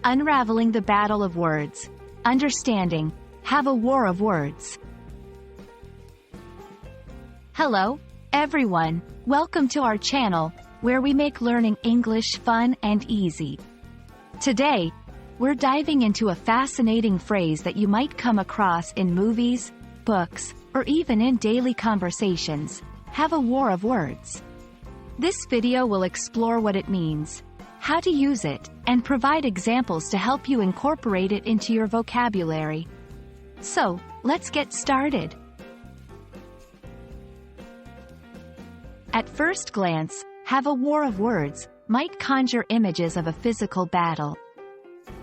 Unraveling the battle of words. Understanding. Have a war of words. Hello, everyone. Welcome to our channel, where we make learning English fun and easy. Today, we're diving into a fascinating phrase that you might come across in movies, books, or even in daily conversations. Have a war of words. This video will explore what it means, how to use it, and provide examples to help you incorporate it into your vocabulary. So, let's get started. At first glance, have a war of words might conjure images of a physical battle.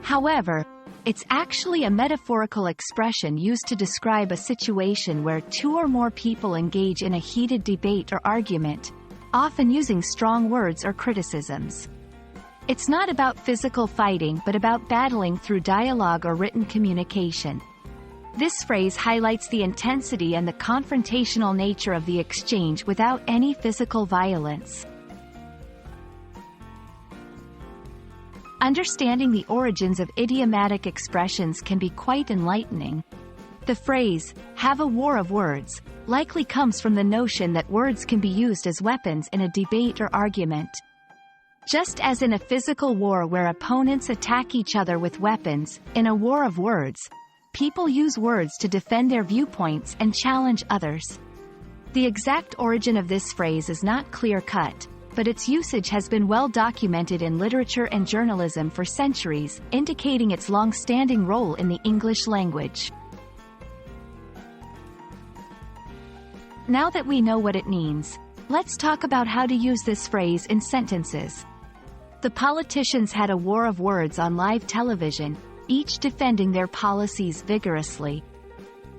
However, it's actually a metaphorical expression used to describe a situation where two or more people engage in a heated debate or argument, often using strong words or criticisms. It's not about physical fighting but about battling through dialogue or written communication. This phrase highlights the intensity and the confrontational nature of the exchange without any physical violence. Understanding the origins of idiomatic expressions can be quite enlightening. The phrase, have a war of words, likely comes from the notion that words can be used as weapons in a debate or argument. Just as in a physical war where opponents attack each other with weapons, in a war of words, people use words to defend their viewpoints and challenge others. The exact origin of this phrase is not clear-cut, but its usage has been well documented in literature and journalism for centuries, indicating its long-standing role in the English language. Now that we know what it means, let's talk about how to use this phrase in sentences. The politicians had a war of words on live television, each defending their policies vigorously.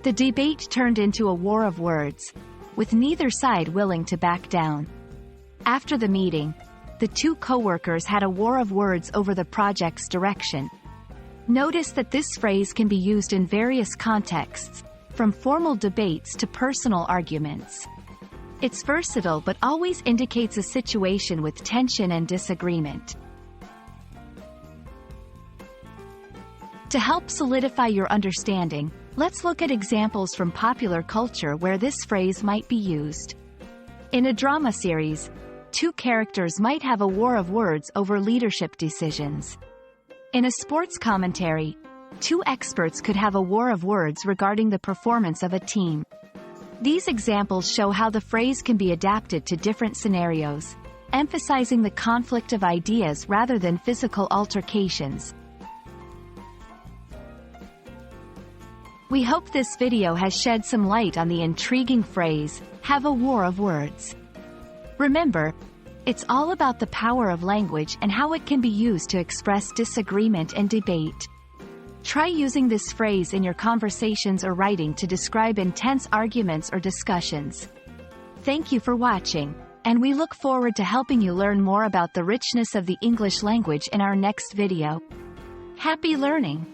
The debate turned into a war of words, with neither side willing to back down. After the meeting, the two co-workers had a war of words over the project's direction. Notice that this phrase can be used in various contexts, from formal debates to personal arguments. It's versatile but always indicates a situation with tension and disagreement. To help solidify your understanding, let's look at examples from popular culture where this phrase might be used. In a drama series, two characters might have a war of words over leadership decisions. In a sports commentary, two experts could have a war of words regarding the performance of a team. These examples show how the phrase can be adapted to different scenarios, emphasizing the conflict of ideas rather than physical altercations. We hope this video has shed some light on the intriguing phrase, have a war of words. Remember, it's all about the power of language and how it can be used to express disagreement and debate. Try using this phrase in your conversations or writing to describe intense arguments or discussions. Thank you for watching, and we look forward to helping you learn more about the richness of the English language in our next video. Happy learning!